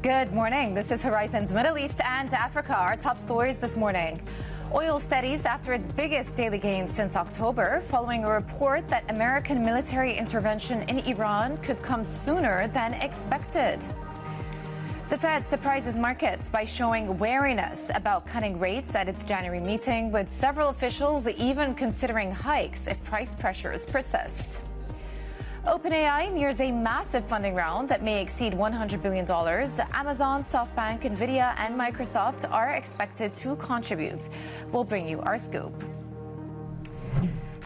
Good morning. This is Horizon's Middle East and Africa. Our top stories this morning. Oil steadies after its biggest daily gain since October, following a report that American military intervention in Iran could come sooner than expected. The Fed surprises markets by showing wariness about cutting rates at its January meeting, with several officials even considering hikes if price pressures persist. OpenAI nears a massive funding round that may exceed $100 billion. Amazon, SoftBank, NVIDIA, and Microsoft are expected to contribute. We'll bring you our scoop.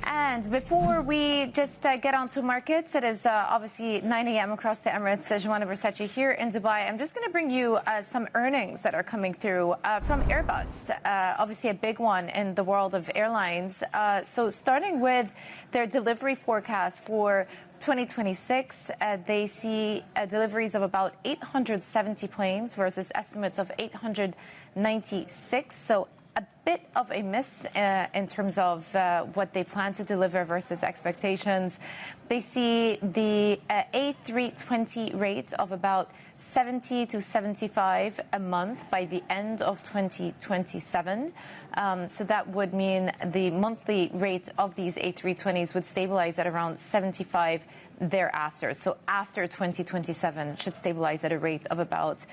And before we just get onto markets, it is obviously 9 a.m. across the Emirates. Joanna Versace here in Dubai. I'm just going to bring you some earnings that are coming through from Airbus, obviously a big one in the world of airlines. So starting with their delivery forecast for 2026, they see deliveries of about 870 planes versus estimates of 896. So a bit of a miss in terms of what they plan to deliver versus expectations. They see the A320 rate of about 70 to 75 a month by the end of 2027. So that would mean the monthly rate of these A320s would stabilize at around 75 thereafter. So after 2027, it should stabilize at a rate of about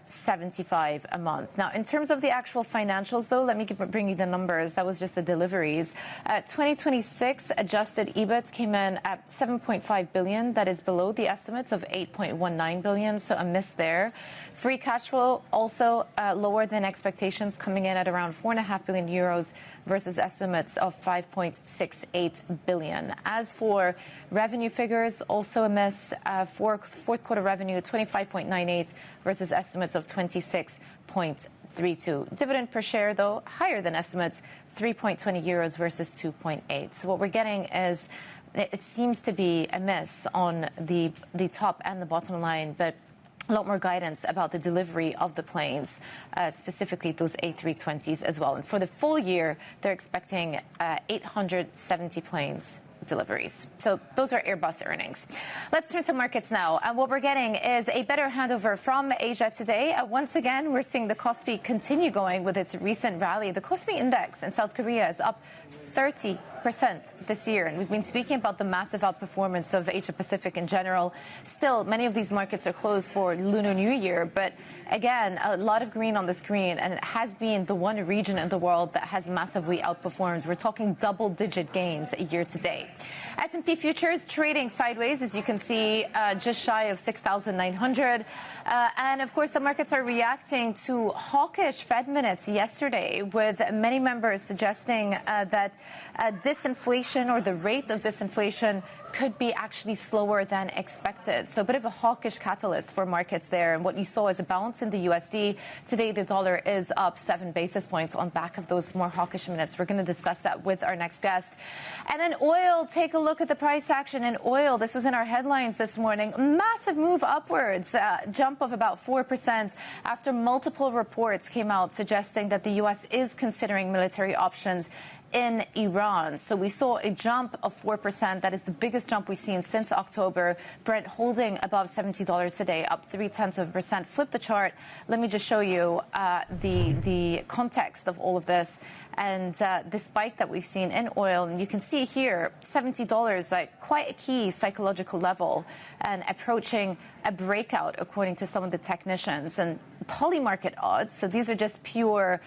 75 a month. Now, in terms of the actual financials, though, let me bring you the numbers. That was just the deliveries. 2026 adjusted EBIT came in at 7.5 billion. That is below the estimates of 8.19 billion. So a miss there. Free cash flow also lower than expectations, coming in at around 4.5 billion euros versus estimates of 5.68 billion. As for revenue figures, also a miss. Fourth quarter revenue 25.98 versus estimates of 26.32. Dividend per share, though, higher than estimates, 3.20 euros versus 2.8. So what we're getting is, it seems to be a miss on the top and the bottom line, but a lot more guidance about the delivery of the planes, specifically those A320s as well. And for the full year, they're expecting 870 planes deliveries. So those are Airbus earnings. Let's turn to markets now. And what we're getting is a better handover from Asia today. Once again, we're seeing the Kospi continue going with its recent rally. The Kospi index in South Korea is up 30% this year. And we've been speaking about the massive outperformance of Asia Pacific in general. Still, many of these markets are closed for Lunar New Year. But again, a lot of green on the screen. And it has been the one region in the world that has massively outperformed. We're talking double-digit gains year to date. S&P futures trading sideways, as you can see, just shy of 6,900. And of course, the markets are reacting to hawkish Fed minutes yesterday, with many members suggesting that disinflation, or the rate of disinflation, could be actually slower than expected. So a bit of a hawkish catalyst for markets there. And what you saw is a bounce in the USD. Today, the dollar is up 7 basis points on back of those more hawkish minutes. We're going to discuss that with our next guest. And then oil, take a look at the price action in oil. This was in our headlines this morning. Massive move upwards, jump of about 4% after multiple reports came out suggesting that the U.S. is considering military options in Iran. So we saw a jump of 4%. That is the biggest jump we've seen since October. Brent holding above $70 today, up 0.3%. Flip the chart. Let me just show you the context of all of this and the spike that we've seen in oil. And you can see here, $70, like quite a key psychological level, and approaching a breakout, according to some of the technicians. And polymarket odds, so these are just pure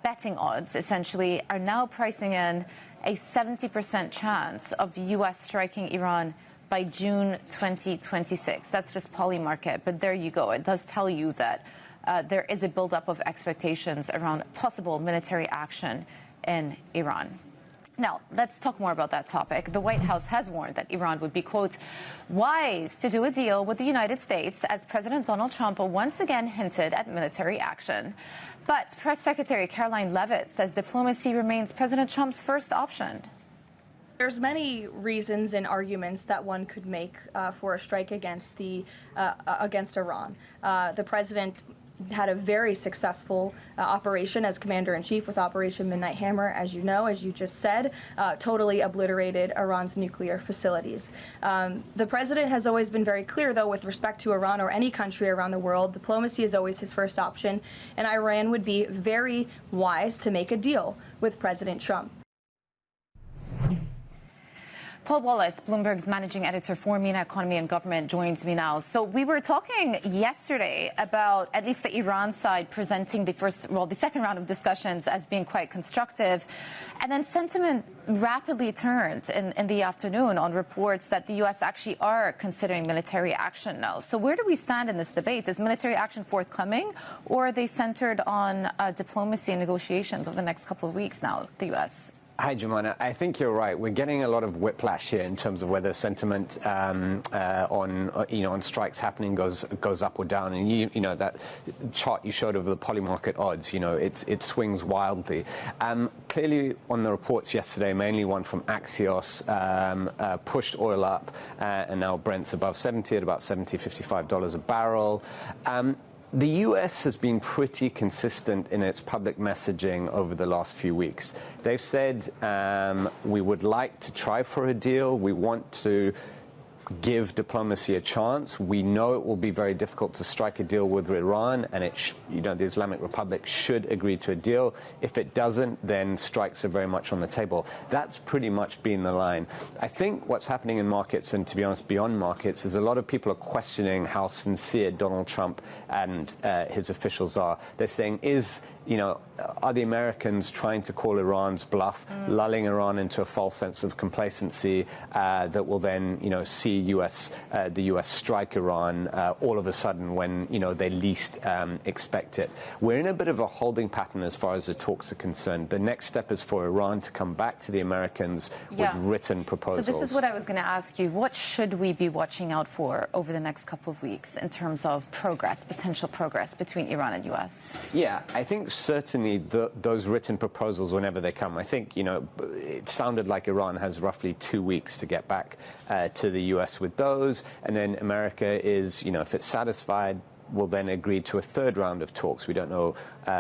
betting odds, essentially, are now pricing in a 70% chance of the U.S. striking Iran by June 2026. That's just Polymarket, but there you go. It does tell you that there is a buildup of expectations around possible military action in Iran. Now, let's talk more about that topic. The White House has warned that Iran would be, quote, wise to do a deal with the United States, as President Donald Trump once again hinted at military action. But Press Secretary Caroline Leavitt says diplomacy remains President Trump's first option. There's many reasons and arguments that one could make for a strike against Iran. The president had a very successful operation as commander-in-chief with Operation Midnight Hammer, as you know, as you just said, totally obliterated Iran's nuclear facilities. The president has always been very clear, though, with respect to Iran or any country around the world, diplomacy is always his first option, and Iran would be very wise to make a deal with President Trump. Paul Wallace, Bloomberg's managing editor for MENA Economy and Government, joins me now. So we were talking yesterday about at least the Iran side presenting the second round of discussions as being quite constructive. And then sentiment rapidly turned in the afternoon on reports that the U.S. actually are considering military action now. So where do we stand in this debate? Is military action forthcoming, or are they centered on diplomacy and negotiations over the next couple of weeks now, the U.S.? Hi, Jemana. I think you're right. We're getting a lot of whiplash here in terms of whether sentiment on strikes happening goes up or down. And you know that chart you showed of the polymarket odds. It swings wildly. Clearly, on the reports yesterday, mainly one from Axios, pushed oil up, and now Brent's above 70 at about $55 a barrel. The U.S. has been pretty consistent in its public messaging over the last few weeks. They've said we would like to try for a deal. We want to give diplomacy a chance. We know it will be very difficult to strike a deal with Iran, and the Islamic Republic should agree to a deal. If it doesn't, then strikes are very much on the table. That's pretty much been the line. I think what's happening in markets, and to be honest, beyond markets, is a lot of people are questioning how sincere Donald Trump and his officials are. They're saying, are the Americans trying to call Iran's bluff, lulling Iran into a false sense of complacency that will then, see the U.S. strike Iran all of a sudden when, they least expect it. We're in a bit of a holding pattern as far as the talks are concerned. The next step is for Iran to come back to the Americans with written proposals. So this is what I was going to ask you. What should we be watching out for over the next couple of weeks in terms of potential progress between Iran and U.S.? Yeah, I think certainly those written proposals, whenever they come, I think, it sounded like Iran has roughly 2 weeks to get back to the U.S. with those. And then America is, if it's satisfied, will then agree to a third round of talks. We don't know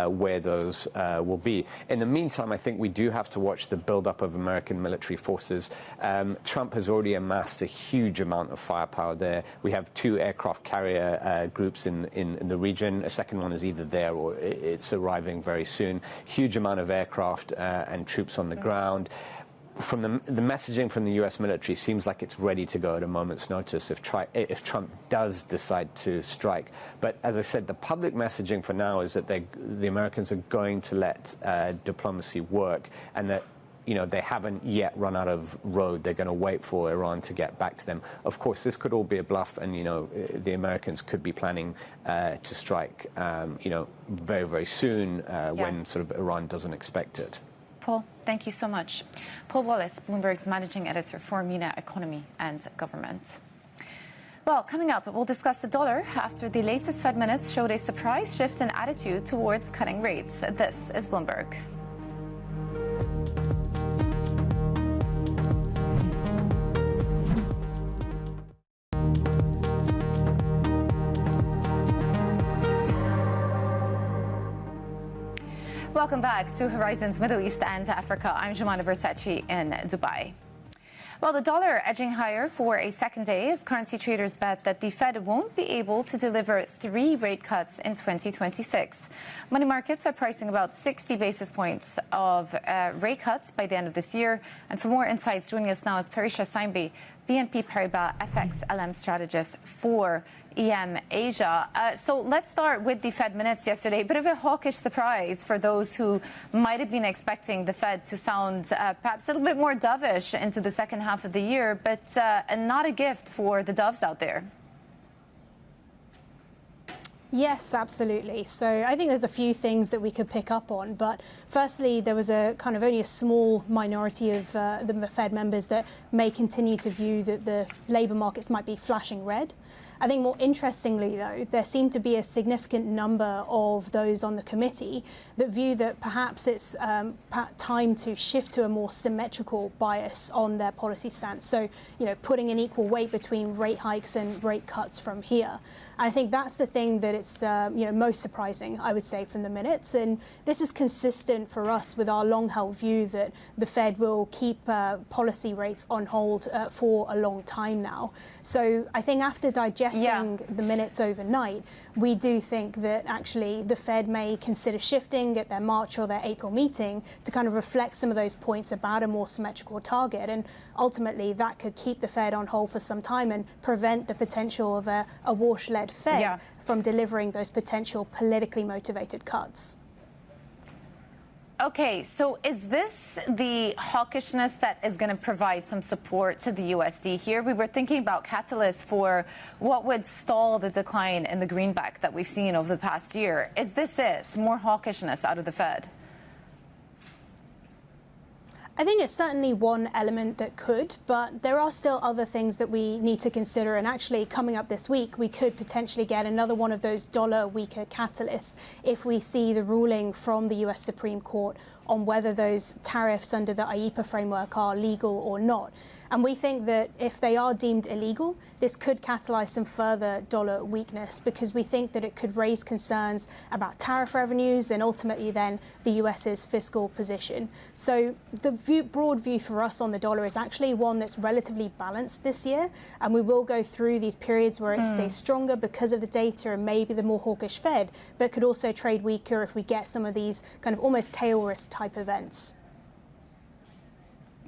where those will be. In the meantime, I think we do have to watch the buildup of American military forces. Trump has already amassed a huge amount of firepower there. We have 2 aircraft carrier groups in the region. A second one is either there or it's arriving very soon. Huge amount of aircraft and troops on the ground. From the messaging from the U.S. military seems like it's ready to go at a moment's notice if Trump does decide to strike. But as I said, the public messaging for now is that the Americans are going to let diplomacy work, and that they haven't yet run out of road. They're going to wait for Iran to get back to them. Of course, this could all be a bluff, and the Americans could be planning to strike very, very soon when sort of Iran doesn't expect it. Paul, thank you so much. Paul Wallace, Bloomberg's managing editor for MENA Economy and Government. Well, coming up, we'll discuss the dollar after the latest Fed minutes showed a surprise shift in attitude towards cutting rates. This is Bloomberg. Welcome back to Horizons Middle East and Africa. I'm Jemana Versace in Dubai. Well, the dollar edging higher for a second day as currency traders bet that the Fed won't be able to deliver 3 rate cuts in 2026. Money markets are pricing about 60 basis points of rate cuts by the end of this year. And for more insights, joining us now is Parisha Saimbi, BNP Paribas FXLM strategist for EM Asia. So let's start with the Fed minutes yesterday. Bit of a hawkish surprise for those who might have been expecting the Fed to sound perhaps a little bit more dovish into the second half of the year, but not a gift for the doves out there. Yes, absolutely. So I think there's a few things that we could pick up on. But firstly, there was a kind of only a small minority of the Fed members that may continue to view that the labour markets might be flashing red. I think more interestingly, though, there seem to be a significant number of those on the committee that view that perhaps it's time to shift to a more symmetrical bias on their policy stance. So, putting an equal weight between rate hikes and rate cuts from here. I think that's the thing that it's most surprising, I would say, from the minutes. And this is consistent for us with our long-held view that the Fed will keep policy rates on hold for a long time now. So I think after digesting the minutes overnight, we do think that actually the Fed may consider shifting at their March or their April meeting to kind of reflect some of those points about a more symmetrical target. And ultimately, that could keep the Fed on hold for some time and prevent the potential of a wash-led Fed from delivering those potential politically motivated cuts. Okay, so is this the hawkishness that is going to provide some support to the USD here? We were thinking about catalysts for what would stall the decline in the greenback that we've seen over the past year. Is this it? More hawkishness out of the Fed? I think it's certainly one element that could, but there are still other things that we need to consider. And actually, coming up this week, we could potentially get another one of those dollar weaker catalysts if we see the ruling from the US Supreme Court on whether those tariffs under the IEEPA framework are legal or not. And we think that if they are deemed illegal, this could catalyze some further dollar weakness because we think that it could raise concerns about tariff revenues and ultimately then the US's fiscal position. So the broad view for us on the dollar is actually one that's relatively balanced this year. And we will go through these periods where it stays stronger because of the data and maybe the more hawkish Fed, but could also trade weaker if we get some of these kind of almost tail risk type events.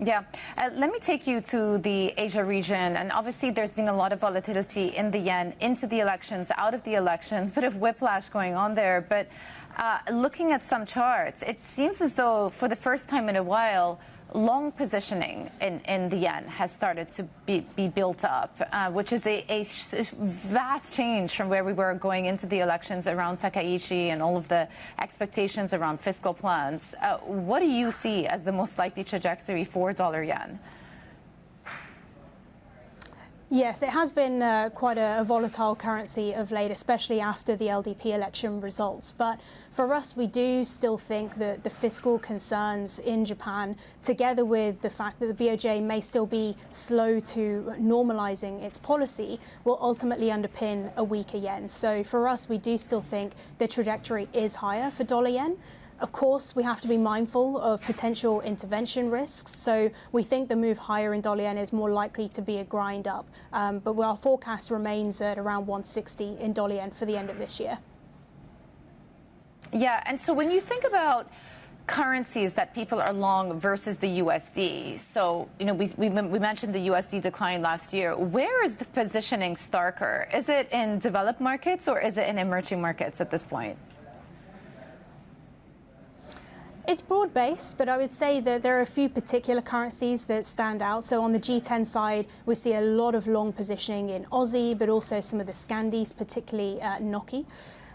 Yeah. Let me take you to the Asia region. And obviously, there's been a lot of volatility in the yen into the elections, out of the elections, bit of whiplash going on there. But looking at some charts, it seems as though for the first time in a while, long positioning in the yen has started to be built up, which is a vast change from where we were going into the elections around Takaichi and all of the expectations around fiscal plans. What do you see as the most likely trajectory for dollar yen? Yes, it has been quite a volatile currency of late, especially after the LDP election results. But for us, we do still think that the fiscal concerns in Japan, together with the fact that the BOJ may still be slow to normalizing its policy, will ultimately underpin a weaker yen. So for us, we do still think the trajectory is higher for dollar yen. Of course, we have to be mindful of potential intervention risks. So we think the move higher in dollar yen is more likely to be a grind up. But our forecast remains at around 160 in dollar yen for the end of this year. Yeah, and so when you think about currencies that people are long versus the USD, so we mentioned the USD decline last year. Where is the positioning starker? Is it in developed markets or is it in emerging markets at this point? It's broad-based, but I would say that there are a few particular currencies that stand out. So on the G10 side, we see a lot of long positioning in Aussie, but also some of the Scandis, particularly Noki.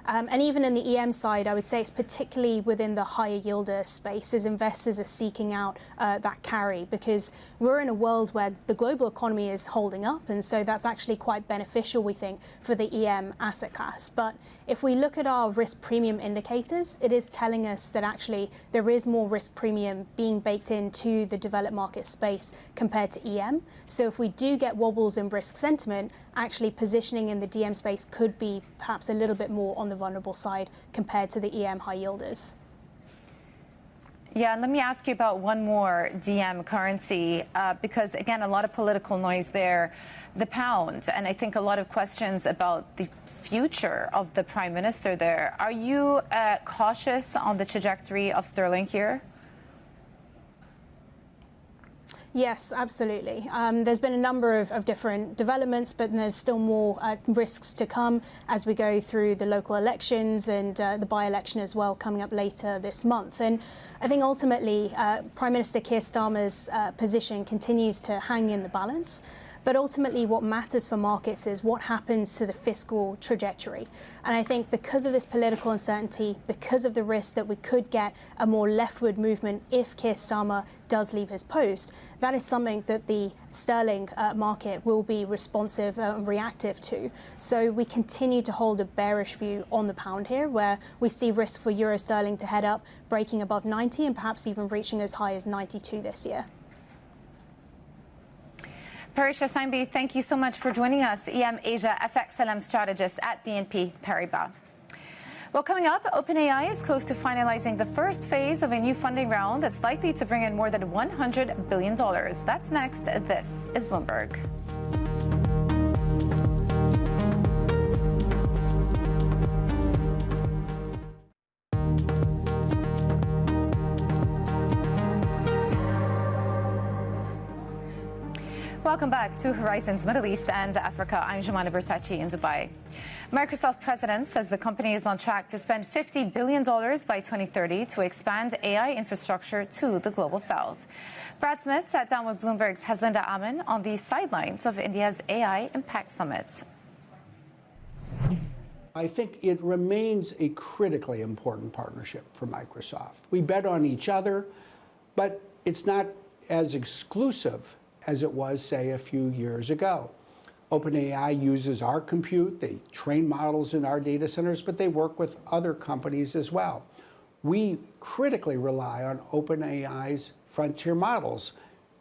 And even in the EM side, I would say it's particularly within the higher yielder space as investors are seeking out that carry because we're in a world where the global economy is holding up. And so that's actually quite beneficial, we think, for the EM asset class. But if we look at our risk premium indicators, it is telling us that actually there is more risk premium being baked into the developed market space compared to EM. So if we do get wobbles in risk sentiment, actually positioning in the DM space could be perhaps a little bit more on the vulnerable side compared to the EM high yielders. Yeah, and let me ask you about one more DM currency, because, again, a lot of political noise there, the pound, and I think a lot of questions about the future of the prime minister there. Are you cautious on the trajectory of sterling here? Yes, absolutely. There's been a number of different developments, but there's still more risks to come as we go through the local elections and the by-election as well coming up later this month. And I think ultimately Prime Minister Keir Starmer's position continues to hang in the balance. But ultimately, what matters for markets is what happens to the fiscal trajectory. And I think because of this political uncertainty, because of the risk that we could get a more leftward movement if Keir Starmer does leave his post, that is something that the sterling market will be responsive and reactive to. So we continue to hold a bearish view on the pound here, where we see risk for euro sterling to head up, breaking above 90 and perhaps even reaching as high as 92 this year. Parisha, Saimbi, thank you so much for joining us. EM Asia FXLM strategist at BNP Paribas. Well, coming up, OpenAI is close to finalizing the first phase of a new funding round that's likely to bring in more than $100 billion. That's next. This is Bloomberg. Welcome back to Horizons Middle East and Africa. I'm Jumana Bersachi in Dubai. Microsoft's president says the company is on track to spend $50 billion by 2030 to expand AI infrastructure to the global south. Brad Smith sat down with Bloomberg's Haslinda Aman on the sidelines of India's AI Impact Summit. I think it remains a critically important partnership for Microsoft. We bet on each other, but it's not as exclusive as it was, say, a few years ago. OpenAI uses our compute, they train models in our data centers, but they work with other companies as well. We critically rely on OpenAI's frontier models.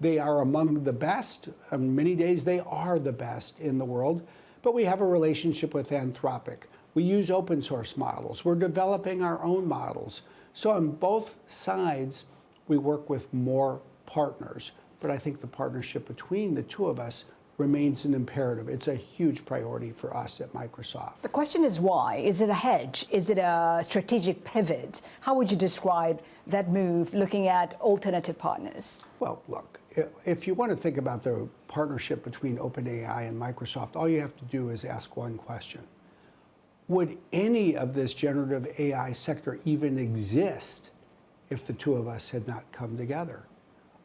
They are among the best. On many days, they are the best in the world, but we have a relationship with Anthropic. We use open source models. We're developing our own models. So on both sides, we work with more partners. But I think the partnership between the two of us remains an imperative. It's a huge priority for us at Microsoft. The question is why? Is it a hedge? Is it a strategic pivot? How would you describe that move looking at alternative partners? Well, look, if you want to think about the partnership between OpenAI and Microsoft, all you have to do is ask one question. Would any of this generative AI sector even exist if the two of us had not come together?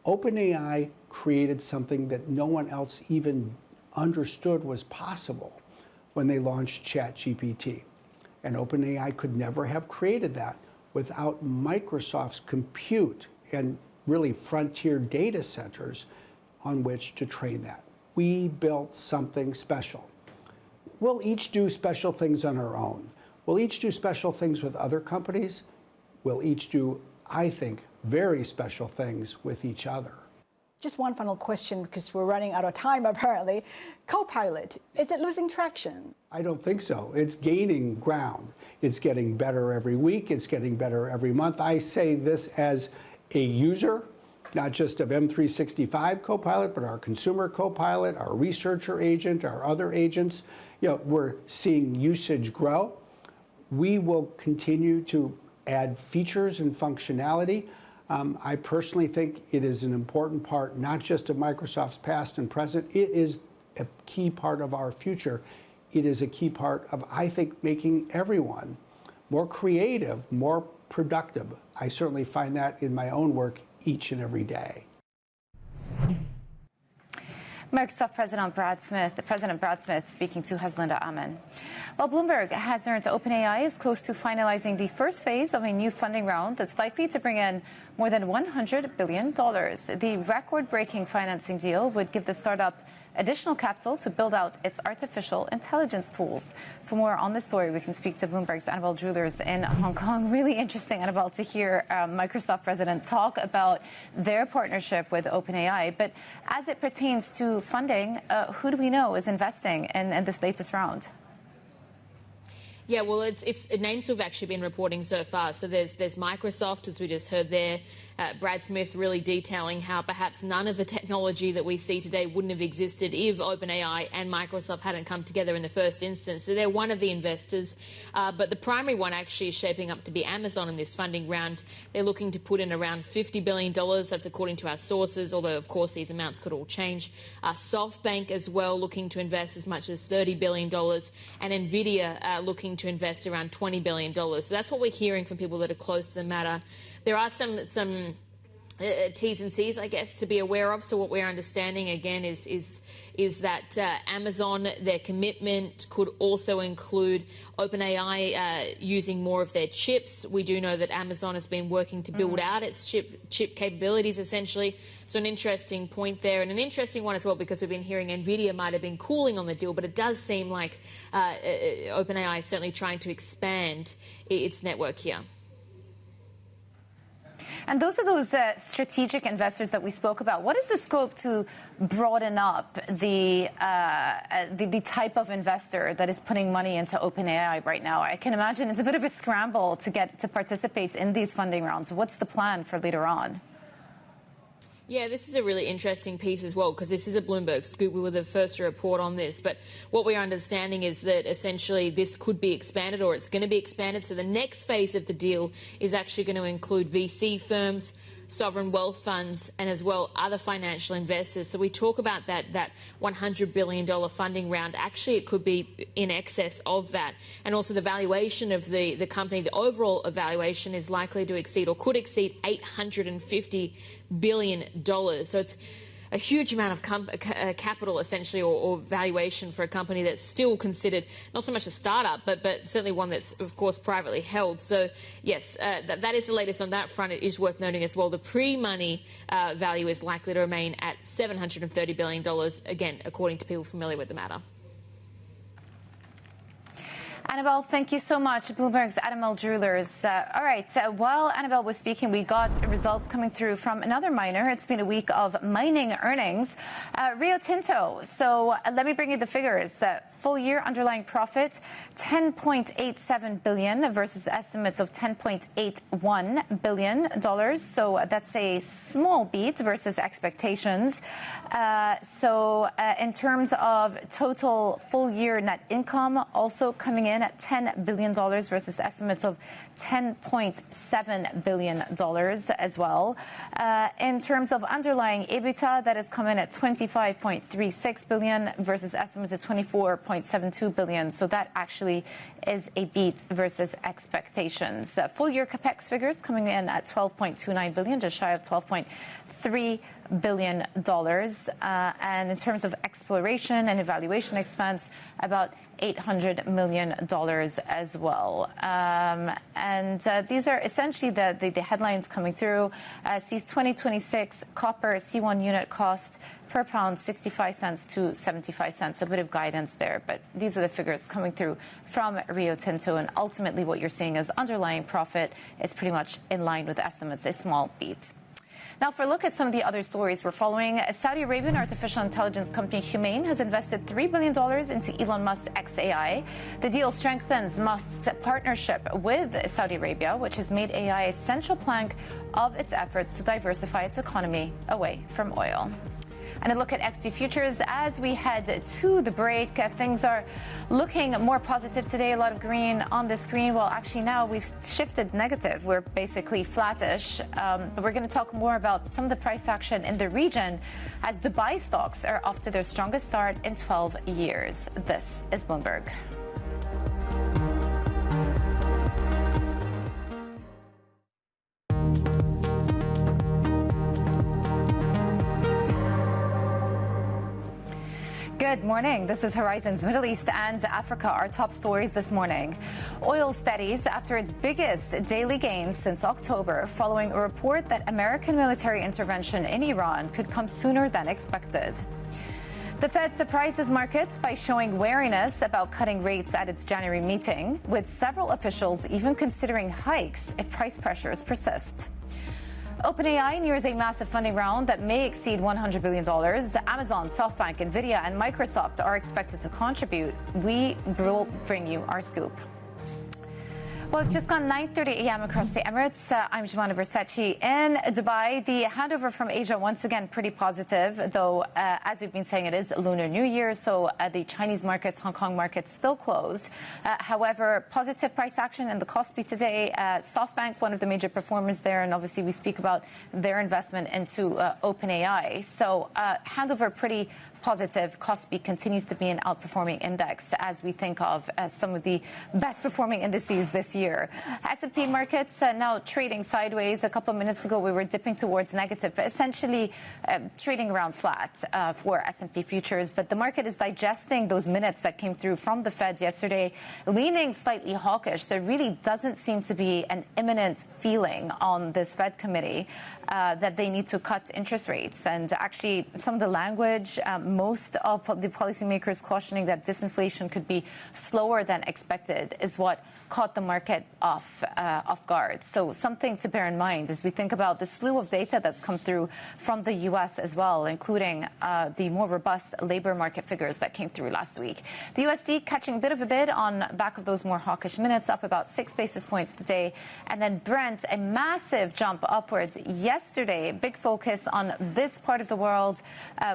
OpenAI created something that no one else even understood was possible when they launched ChatGPT. And OpenAI could never have created that without Microsoft's compute and really frontier data centers on which to train that. We built something special. We'll each do special things on our own. We'll each do special things with other companies. We'll each do, I think, very special things with each other. Just one final question, because we're running out of time, apparently. Copilot, is it losing traction? I don't think so. It's gaining ground. It's getting better every week. It's getting better every month. I say this as a user, not just of M365 Copilot, but our consumer Copilot, our researcher agent, our other agents. You know, we're seeing usage grow. We will continue to add features and functionality. I personally think it is an important part, not just of Microsoft's past and present. It is a key part of our future. It is a key part of, I think, making everyone more creative, more productive. I certainly find that in my own work each and every day. Microsoft President Brad Smith speaking to Haslinda Aman. Well, Bloomberg has learned OpenAI is close to finalizing the first phase of a new funding round that's likely to bring in more than $100 billion. The record-breaking financing deal would give the startup additional capital to build out its artificial intelligence tools. For more on this story, we can speak to Bloomberg's Annabelle Jewelers in Hong Kong. Really interesting, Annabelle, to hear Microsoft president talk about their partnership with OpenAI. But as it pertains to funding, who do we know is investing in this latest round? Yeah, well, it's names who've actually been reporting so far. So there's Microsoft, as we just heard there. Brad Smith really detailing how perhaps none of the technology that we see today wouldn't have existed if OpenAI and Microsoft hadn't come together in the first instance. So they're one of the investors. But the primary one actually is shaping up to be Amazon in this funding round. They're looking to put in around $50 billion. That's according to our sources, although, of course, these amounts could all change. SoftBank as well, looking to invest as much as $30 billion. And NVIDIA looking to invest around $20 billion. So that's what we're hearing from people that are close to the matter. There are some T's and C's, I guess, to be aware of. So what we're understanding, again, is that Amazon, their commitment could also include OpenAI using more of their chips. We do know that Amazon has been working to build out its chip capabilities, essentially. So an interesting point there, and an interesting one as well, because we've been hearing NVIDIA might have been cooling on the deal, but it does seem like OpenAI is certainly trying to expand its network here. And those are those strategic investors that we spoke about. What is the scope to broaden up the type of investor that is putting money into OpenAI right now? I can imagine it's a bit of a scramble to get to participate in these funding rounds. What's the plan for later on? Yeah, this is a really interesting piece as well, because this is a Bloomberg scoop. We were the first to report on this. But what we're understanding is that essentially this could be expanded, or it's going to be expanded. So the next phase of the deal is actually going to include VC firms, sovereign wealth funds, and as well other financial investors. So we talk about that $100 billion funding round. Actually, it could be in excess of that. And also the valuation of the company, the overall evaluation is likely to exceed, or could exceed, $850 billion. So it's a huge amount of capital, essentially, or valuation for a company that's still considered not so much a startup, but certainly one that's, of course, privately held. So, yes, that is the latest on that front. It is worth noting as well, the pre-money value is likely to remain at $730 billion, again, according to people familiar with the matter. Annabelle, thank you so much. Bloomberg's Annabelle Jewelers. All right, while Annabelle was speaking, we got results coming through from another miner. It's been a week of mining earnings. Rio Tinto. So let me bring you the figures. Full year underlying profit, $10.87 billion versus estimates of $10.81 billion. So that's a small beat versus expectations. In terms of total full year net income, also coming in at $10 billion versus estimates of $10.7 billion as well. In terms of underlying EBITDA, that has come in at $25.36 billion versus estimates of $24.72 billion. So that actually is a beat versus expectations. Full year capex figures coming in at $12.29 billion, just shy of $12.3 billion. And in terms of exploration and evaluation expense, about $800 million as well. These are essentially the headlines coming through. Sees 2026 copper C1 unit cost per pound 65 cents to 75 cents. A bit of guidance there, but these are the figures coming through from Rio Tinto. And ultimately what you're seeing is underlying profit is pretty much in line with estimates, a small beat. Now, for a look at some of the other stories we're following, Saudi Arabian artificial intelligence company Humane has invested $3 billion into Elon Musk's xAI. The deal strengthens Musk's partnership with Saudi Arabia, which has made AI a central plank of its efforts to diversify its economy away from oil. And a look at equity futures as we head to the break. Things are looking more positive today. A lot of green on the screen. Well, actually now we've shifted negative. We're basically flattish. But we're going to talk more about some of the price action in the region as Dubai stocks are off to their strongest start in 12 years. This is Bloomberg. Good morning. This is Horizon's Middle East and Africa, our top stories this morning. Oil steadies after its biggest daily gains since October, following a report that American military intervention in Iran could come sooner than expected. The Fed surprises markets by showing wariness about cutting rates at its January meeting, with several officials even considering hikes if price pressures persist. OpenAI nears a massive funding round that may exceed $100 billion. Amazon, SoftBank, NVIDIA, and Microsoft are expected to contribute. We will bring you our scoop. Well, it's just gone 9:30 a.m. across the Emirates. I'm Jemana Bersachi in Dubai. The handover from Asia, once again, pretty positive, though, as we've been saying, it is Lunar New Year, so the Chinese markets, Hong Kong markets still closed. However, positive price action in the Kospi today. SoftBank, one of the major performers there, and obviously we speak about their investment into OpenAI. So handover pretty positive. Kospi continues to be an outperforming index as we think of some of the best performing indices this year. S&P markets now trading sideways. A couple of minutes ago, we were dipping towards negative, but essentially trading around flat for S&P futures. But the market is digesting those minutes that came through from the Feds yesterday, leaning slightly hawkish. There really doesn't seem to be an imminent feeling on this Fed committee that they need to cut interest rates. And actually, some of the language, most of the policymakers cautioning that disinflation could be slower than expected is what caught the market off guard. So something to bear in mind as we think about the slew of data that's come through from the U.S. as well, including the more robust labor market figures that came through last week. The USD catching a bit of a bid on back of those more hawkish minutes, up about 6 basis points today. And then Brent, a massive jump upwards yesterday. Big focus on this part of the world.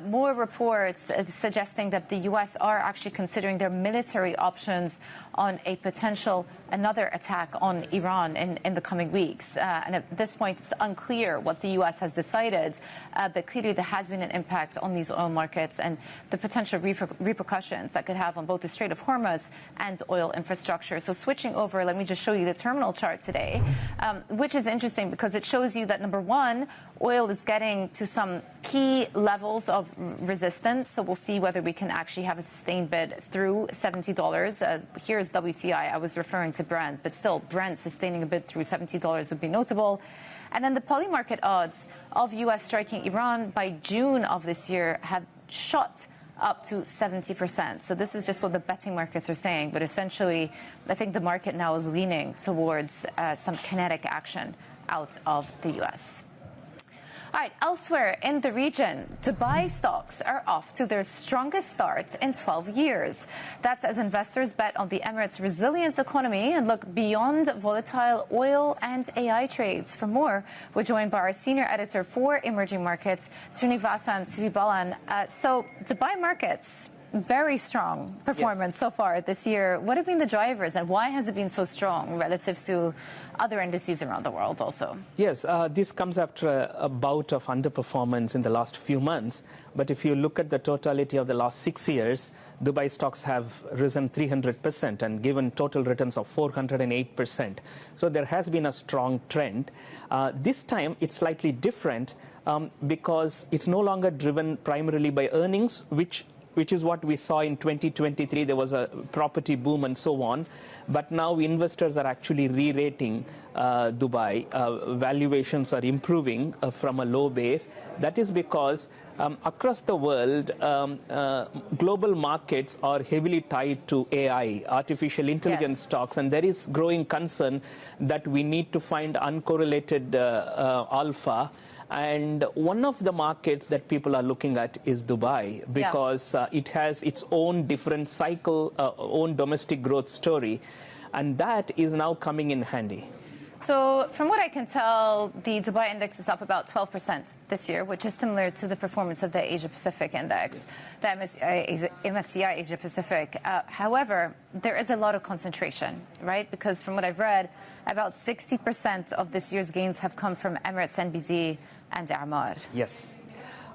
More reports suggesting that the U.S. are actually considering their military options on a potential another attack on Iran in the coming weeks. And at this point, it's unclear what the U.S. has decided, but clearly there has been an impact on these oil markets and the potential repercussions that could have on both the Strait of Hormuz and oil infrastructure. So switching over, let me just show you the terminal chart today, which is interesting because it shows you that, number one, oil is getting to some key levels of resistance. So we'll see whether we can actually have a sustained bid through $70. Here's WTI. I was referring to Brent, but still Brent sustaining a bid through $70 would be notable. And then the poly market odds of U.S. striking Iran by June of this year have shot up to 70%. So this is just what the betting markets are saying. But essentially, I think the market now is leaning towards some kinetic action out of the U.S. All right, elsewhere in the region, Dubai stocks are off to their strongest start in 12 years. That's as investors bet on the Emirates' resilient economy and look beyond volatile oil and AI trades. For more, we're joined by our senior editor for emerging markets, Srinivasan Sivibalan. So Dubai markets, very strong performance so far this year. What have been the drivers and why has it been so strong relative to other indices around the world also? Yes, this comes after a bout of underperformance in the last few months. But if you look at the totality of the last 6 years, Dubai stocks have risen 300% and given total returns of 408%. So there has been a strong trend. This time it's slightly different because it's no longer driven primarily by earnings, which is what we saw in 2023. There was a property boom and so on. But now investors are actually re-rating Dubai. Valuations are improving from a low base. That is because across the world, global markets are heavily tied to AI, artificial intelligence stocks. And there is growing concern that we need to find uncorrelated alpha. And one of the markets that people are looking at is Dubai because it has its own different cycle, own domestic growth story. And that is now coming in handy. So from what I can tell, the Dubai index is up about 12% this year, which is similar to the performance of the Asia-Pacific index, the MSCI Asia-Pacific. However, there is a lot of concentration, right? Because from what I've read, about 60% of this year's gains have come from Emirates NBD and A'mar. Yes.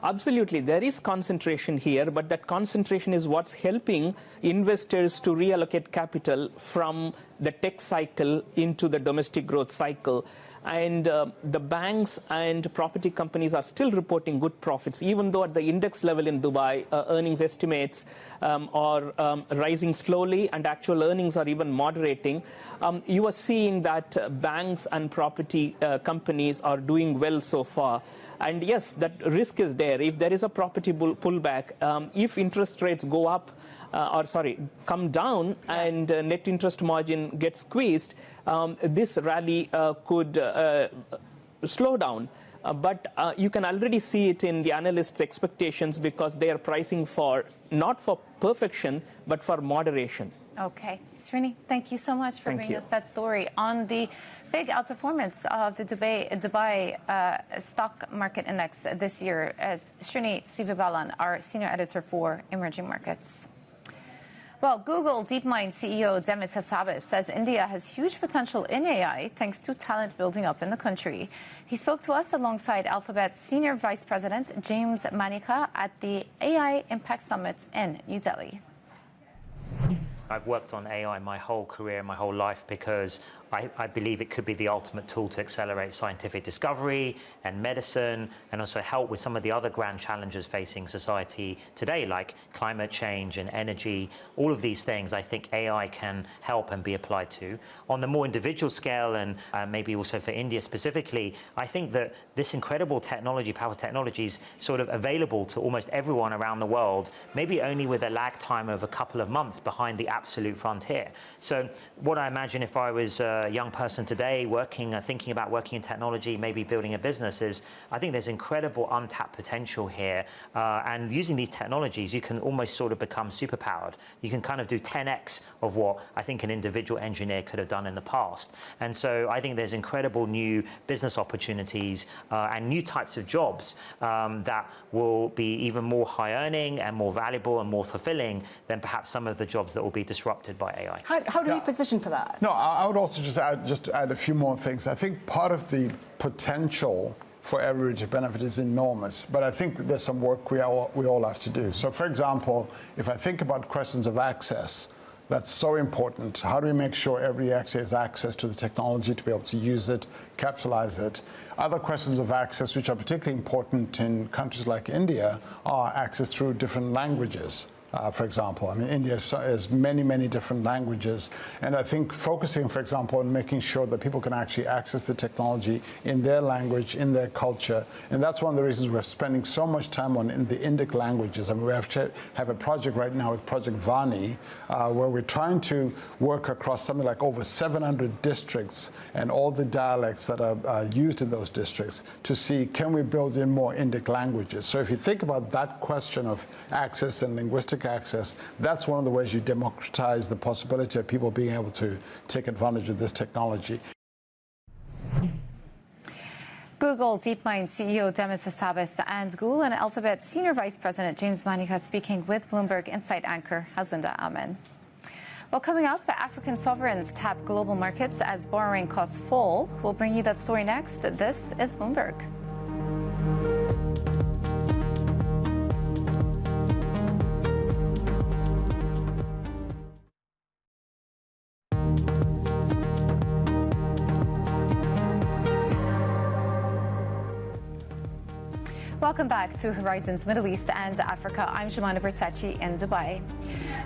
Absolutely. There is concentration here, but that concentration is what's helping investors to reallocate capital from the tech cycle into the domestic growth cycle. And the banks and property companies are still reporting good profits, even though at the index level in Dubai, earnings estimates are rising slowly and actual earnings are even moderating. You are seeing that banks and property companies are doing well so far. And yes, that risk is there. If there is a property pullback, if interest rates go up, come down and net interest margin gets squeezed, this rally could slow down. But you can already see it in the analysts' expectations because they are pricing for, not for perfection, but for moderation. Okay. Srini, thank you so much for bringing us that story on the big outperformance of the Dubai stock market index this year, as Srini Sivibalan, our senior editor for emerging markets. Well, Google DeepMind CEO Demis Hassabis says India has huge potential in AI thanks to talent building up in the country. He spoke to us alongside Alphabet's Senior Vice President James Manika at the AI Impact Summit in New Delhi. I've worked on AI my whole career, my whole life, because I believe it could be the ultimate tool to accelerate scientific discovery and medicine, and also help with some of the other grand challenges facing society today, like climate change and energy. All of these things I think AI can help and be applied to. On the more individual scale, and maybe also for India specifically, I think that this incredible technology, powerful technology, is sort of available to almost everyone around the world, maybe only with a lag time of a couple of months behind the absolute frontier. So what I imagine if I was a young person today thinking about working in technology, maybe building a business, is I think there's incredible untapped potential here. And using these technologies, you can almost sort of become superpowered. You can kind of do 10x of what I think an individual engineer could have done in the past. And so I think there's incredible new business opportunities and new types of jobs that will be even more high earning and more valuable and more fulfilling than perhaps some of the jobs that will be disrupted by AI. How do we position for that? No, I would also just add a few more things. I think part of the potential for average benefit is enormous, but I think there's some work we all have to do. So, for example, if I think about questions of access, that's so important. How do we make sure everybody actually has access to the technology to be able to use it, capitalize it? Other questions of access, which are particularly important in countries like India, are access through different languages. For example, I mean, India has many, many different languages. And I think focusing, for example, on making sure that people can actually access the technology in their language, in their culture. And that's one of the reasons we're spending so much time on in the Indic languages. I mean, we have a project right now with Project Vani, where we're trying to work across something like over 700 districts and all the dialects that are used in those districts to see, can we build in more Indic languages? So if you think about that question of access and linguistic access, that's one of the ways you democratize the possibility of people being able to take advantage of this technology. Google DeepMind CEO Demis Hassabis and Google and Alphabet Senior Vice President James Manika speaking with Bloomberg Insight anchor Hazinda Amin. Well, coming up, African sovereigns tap global markets as borrowing costs fall. We'll bring you that story next. This is Bloomberg. Welcome back to Horizons Middle East and Africa. I'm Jemana Bersachi in Dubai.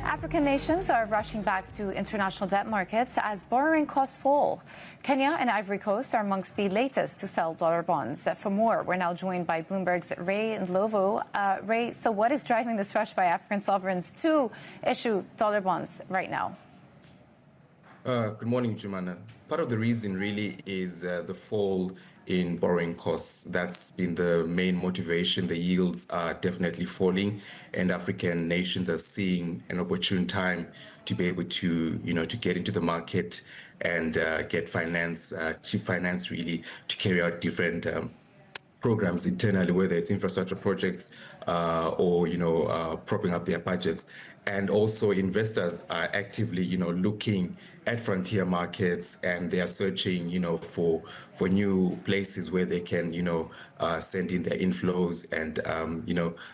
African nations are rushing back to international debt markets as borrowing costs fall. Kenya and Ivory Coast are amongst the latest to sell dollar bonds. For more, we're now joined by Bloomberg's Ray Ndlovu. Ray, so what is driving this rush by African sovereigns to issue dollar bonds right now? Good morning, Jemana. Part of the reason really is the fall in borrowing costs. That's been the main motivation. The yields are definitely falling, and African nations are seeing an opportune time to be able to, to get into the market and get finance, cheap finance, really, to carry out different programs internally, whether it's infrastructure projects or propping up their budgets. And also investors are actively, looking at frontier markets, and they are searching, for new places where they can, send in their inflows. And,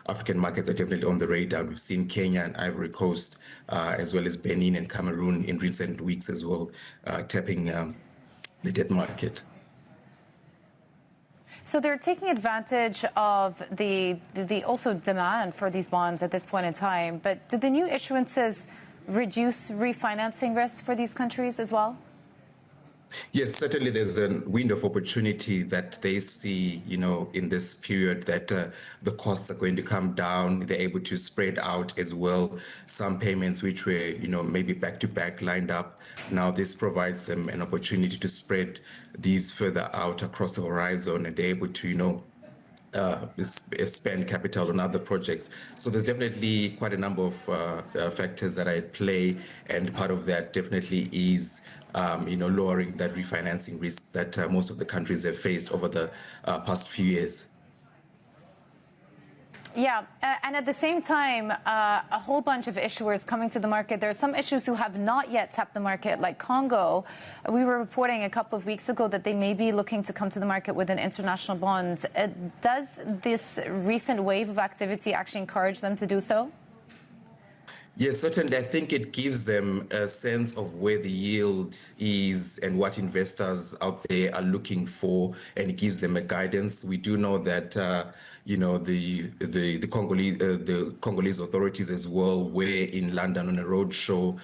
African markets are definitely on the radar. We've seen Kenya and Ivory Coast, as well as Benin and Cameroon in recent weeks as well, tapping the debt market. So they're taking advantage of the also demand for these bonds at this point in time. But did the new issuances reduce refinancing risks for these countries as well? Yes, certainly there's a window of opportunity that they see, in this period that the costs are going to come down. They're able to spread out as well some payments which were, maybe back to back lined up. Now this provides them an opportunity to spread these further out across the horizon, and they're able to, spend capital on other projects. So there's definitely quite a number of factors that are at play, and part of that definitely is lowering that refinancing risk that most of the countries have faced over the past few years. Yeah, and at the same time, a whole bunch of issuers coming to the market. There are some issuers who have not yet tapped the market, like Congo. We were reporting a couple of weeks ago that they may be looking to come to the market with an international bond. Does this recent wave of activity actually encourage them to do so? Yes, certainly. I think it gives them a sense of where the yield is and what investors out there are looking for, and it gives them a guidance. We do know that the Congolese authorities as well were in London on a roadshow,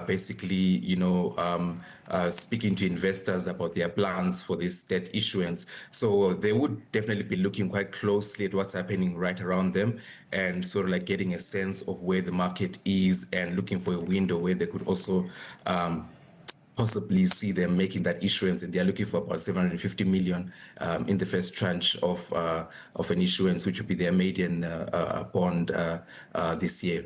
basically speaking to investors about their plans for this debt issuance. So they would definitely be looking quite closely at what's happening right around them, and sort of like getting a sense of where the market is and looking for a window where they could also possibly see them making that issuance. And they're looking for about 750 million in the first tranche of an issuance, which would be their maiden bond this year.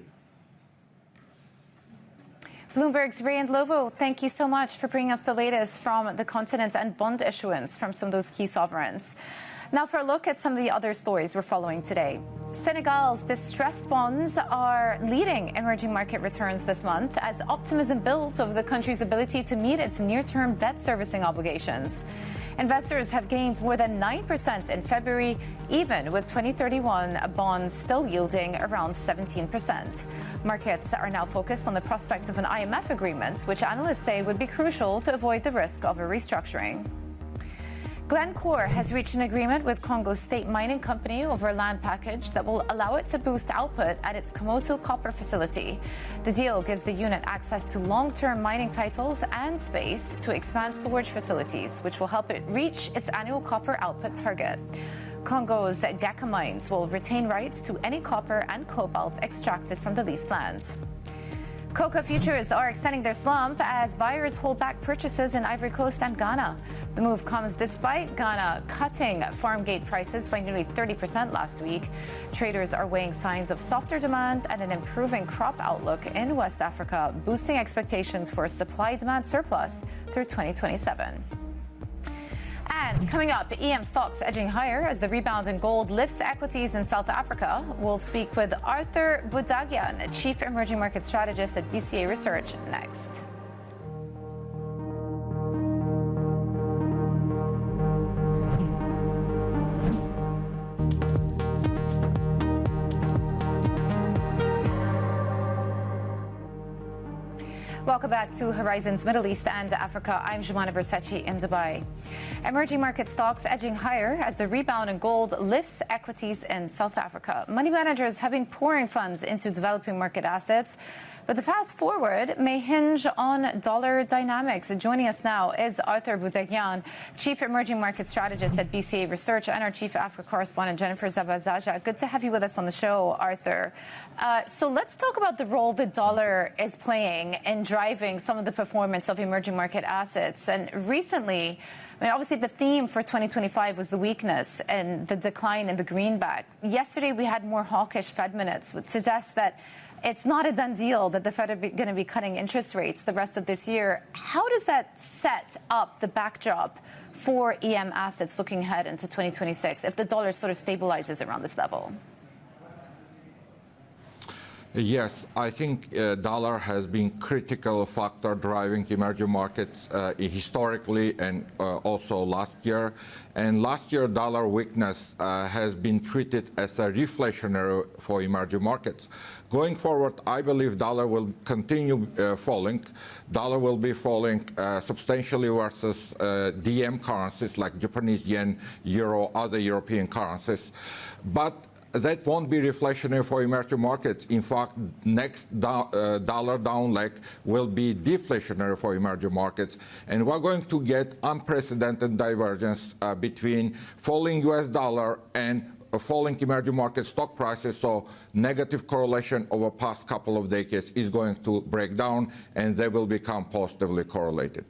Bloomberg's Ray and Lovo, thank you so much for bringing us the latest from the continent and bond issuance from some of those key sovereigns. Now for a look at some of the other stories we're following today. Senegal's distressed bonds are leading emerging market returns this month as optimism builds over the country's ability to meet its near-term debt servicing obligations. Investors have gained more than 9% in February, even with 2031 bonds still yielding around 17%. Markets are now focused on the prospect of an IMF agreement, which analysts say would be crucial to avoid the risk of a restructuring. Glencore has reached an agreement with Congo's state mining company over a land package that will allow it to boost output at its Komoto copper facility. The deal gives the unit access to long-term mining titles and space to expand storage facilities, which will help it reach its annual copper output target. Congo's Gaka mines will retain rights to any copper and cobalt extracted from the leased land. Cocoa futures are extending their slump as buyers hold back purchases in Ivory Coast and Ghana. The move comes despite Ghana cutting farm gate prices by nearly 30% last week. Traders are weighing signs of softer demand and an improving crop outlook in West Africa, boosting expectations for a supply-demand surplus through 2027. And coming up, EM stocks edging higher as the rebound in gold lifts equities in South Africa. We'll speak with Arthur Budaghyan, Chief Emerging Market Strategist at BCA Research, next. Welcome back to Horizons Middle East and Africa. I'm Jumana Bersachi in Dubai. Emerging market stocks edging higher as the rebound in gold lifts equities in South Africa. Money managers have been pouring funds into developing market assets, but the path forward may hinge on dollar dynamics. Joining us now is Arthur Budaghyan, Chief Emerging Market Strategist at BCA Research, and our Chief Africa Correspondent, Jennifer Zabazaja. Good to have you with us on the show, Arthur. So let's talk about the role the dollar is playing in driving some of the performance of emerging market assets. And recently, obviously the theme for 2025 was the weakness and the decline in the greenback. Yesterday, we had more hawkish Fed minutes, which suggests that it's not a done deal that the Fed are going to be cutting interest rates the rest of this year. How does that set up the backdrop for EM assets looking ahead into 2026 if the dollar sort of stabilizes around this level? Yes, I think dollar has been critical factor driving emerging markets historically and also last year. And last year, dollar weakness has been treated as a reflationary for emerging markets. Going forward, I believe dollar will continue falling. Dollar will be falling substantially versus DM currencies like Japanese yen, euro, other European currencies. But that won't be reflationary for emerging markets. In fact, next dollar down leg will be deflationary for emerging markets. And we're going to get unprecedented divergence between falling US dollar and falling emerging market stock prices. So negative correlation over past couple of decades is going to break down and they will become positively correlated.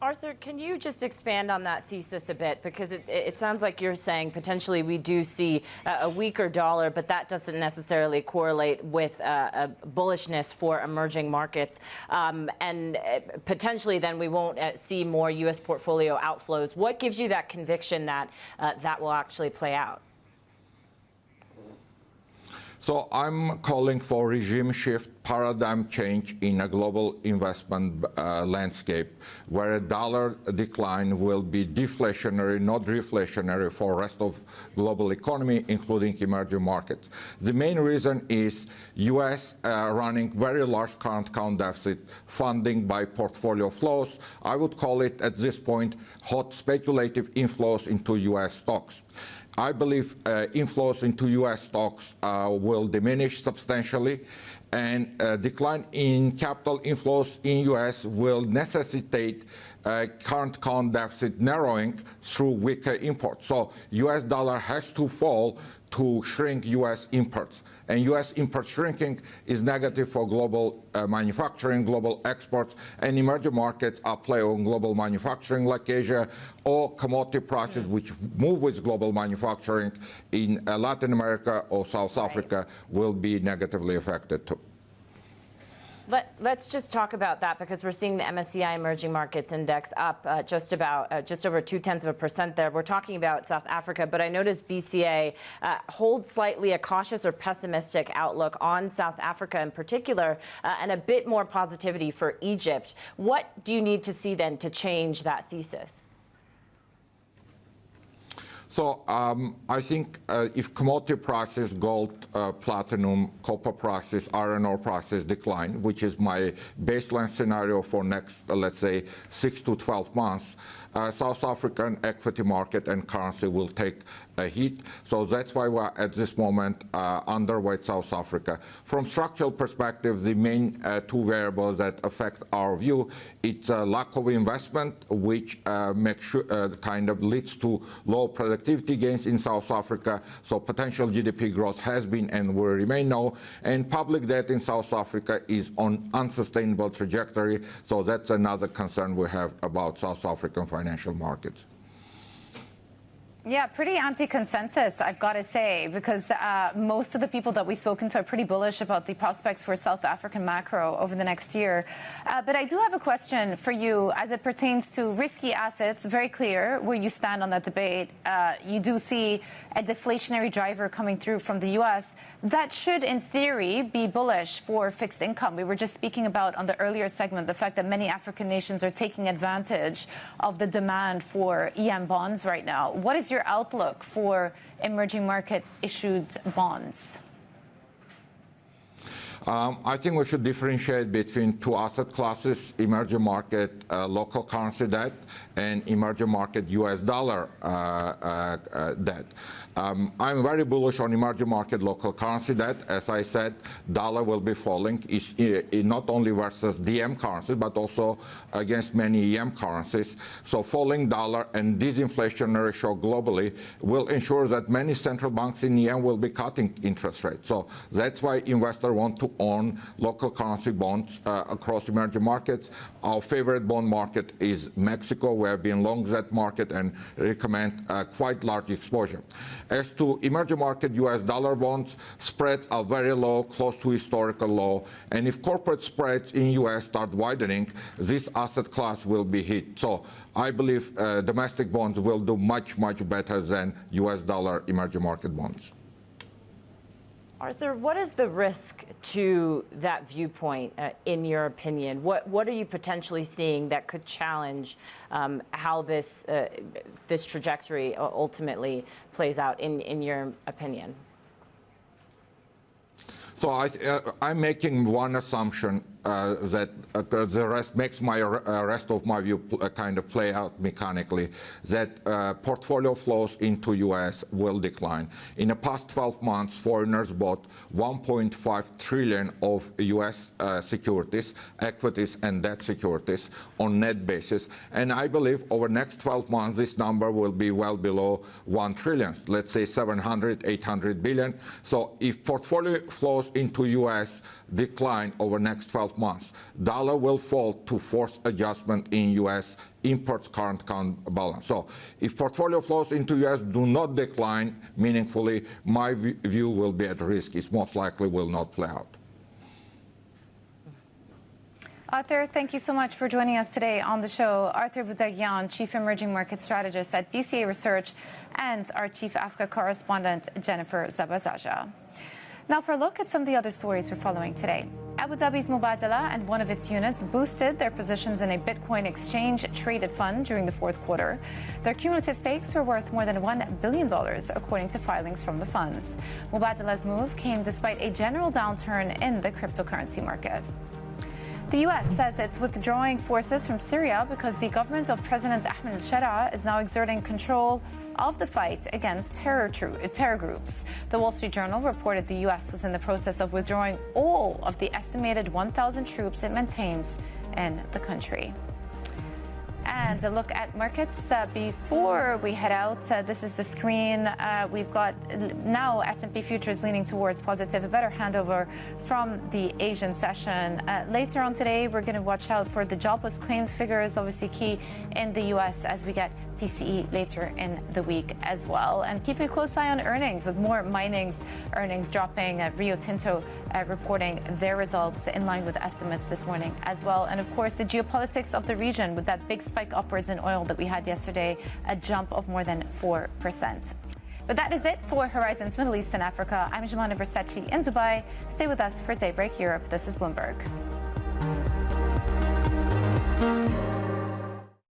Arthur, can you just expand on that thesis a bit? Because it sounds like you're saying potentially we do see a weaker dollar, but that doesn't necessarily correlate with a bullishness for emerging markets. And potentially then we won't see more U.S. portfolio outflows. What gives you that conviction that that will actually play out? So I'm calling for regime shift, paradigm change in a global investment landscape, where a dollar decline will be deflationary, not reflationary for the rest of global economy, including emerging markets. The main reason is U.S. Running very large current account deficit, funding by portfolio flows. I would call it at this point hot speculative inflows into U.S. stocks. I believe inflows into U.S. stocks will diminish substantially, and decline in capital inflows in U.S. will necessitate current account deficit narrowing through weaker imports. So U.S. dollar has to fall to shrink U.S. imports. And U.S. import shrinking is negative for global manufacturing, global exports, and emerging markets are playing on global manufacturing like Asia, or commodity prices which move with global manufacturing in Latin America or South Africa will be negatively affected too. Let's just talk about that, because we're seeing the MSCI Emerging Markets Index up just over 0.2% there. We're talking about South Africa, but I noticed BCA holds slightly a cautious or pessimistic outlook on South Africa in particular, and a bit more positivity for Egypt. What do you need to see then to change that thesis? So I think if commodity prices, gold, platinum, copper prices, iron ore prices decline, which is my baseline scenario for next, let's say, 6 to 12 months, South African equity market and currency will take a hit. So that's why we're at this moment underweight South Africa. From structural perspective, the main two variables that affect our view, it's a lack of investment, which makes sure, kind of leads to low productivity gains in South Africa. So potential GDP growth has been and will remain low. And public debt in South Africa is on unsustainable trajectory. So that's another concern we have about South African financial markets. Yeah, pretty anti-consensus, I've got to say, because most of the people that we've spoken to are pretty bullish about the prospects for South African macro over the next year. But I do have a question for you as it pertains to risky assets. Very clear where you stand on that debate. You do see a deflationary driver coming through from the U.S. That should, in theory, be bullish for fixed income. We were just speaking about on the earlier segment the fact that many African nations are taking advantage of the demand for EM bonds right now. What is your outlook for emerging market issued bonds? I think we should differentiate between two asset classes: emerging market local currency debt and emerging market U.S. dollar debt. I'm very bullish on emerging market local currency debt. As I said, dollar will be falling, not only versus DM currencies, but also against many EM currencies. So falling dollar and disinflationary shock globally will ensure that many central banks in EM will be cutting interest rates. So that's why investors want to own local currency bonds across emerging markets. Our favorite bond market is Mexico. We have been long that market and recommend quite large exposure. As to emerging market U.S. dollar bonds, spreads are very low, close to historical low. And if corporate spreads in U.S. start widening, this asset class will be hit. So I believe domestic bonds will do much, much better than U.S. dollar emerging market bonds. Arthur, what is the risk to that viewpoint, in your opinion? What are you potentially seeing that could challenge how this trajectory ultimately plays out, in your opinion? So I'm making one assumption that the rest makes my rest of my view kind of play out mechanically, that portfolio flows into U.S. will decline. In the past 12 months, foreigners bought 1.5 trillion of U.S. securities, equities and debt securities on net basis. And I believe over the next 12 months, this number will be well below 1 trillion, let's say 700, 800 billion. So if portfolio flows into U.S. decline over the next 12 months, dollar will fall to force adjustment in U.S. imports current account balance. So if portfolio flows into U.S. do not decline meaningfully, my view will be at risk. It most likely will not play out. Arthur, thank you so much for joining us today on the show. Arthur Budaghyan, Chief Emerging Market Strategist at BCA Research, and our Chief Africa Correspondent, Jennifer Zabazaja. Now for a look at some of the other stories we're following today. Abu Dhabi's Mubadala and one of its units boosted their positions in a Bitcoin exchange-traded fund during the fourth quarter. Their cumulative stakes were worth more than $1 billion, according to filings from the funds. Mubadala's move came despite a general downturn in the cryptocurrency market. The U.S. says it's withdrawing forces from Syria because the government of President Ahmed al-Sharaa is now exerting control of the fight against terror groups. The Wall Street Journal reported the U.S. was in the process of withdrawing all of the estimated 1,000 troops it maintains in the country. And a look at markets before we head out. This is the screen. We've got now S&P futures leaning towards positive, a better handover from the Asian session. Later on today, we're going to watch out for the jobless claims figures, obviously key in the U.S. as we get PCE later in the week as well. And keeping a close eye on earnings with more mining's earnings dropping. Rio Tinto reporting their results in line with estimates this morning as well. And of course, the geopolitics of the region with that big spike upwards in oil that we had yesterday, a jump of more than 4%. But that is it for Horizons Middle East and Africa. I'm Jumana Bersachi in Dubai. Stay with us for Daybreak Europe. This is Bloomberg.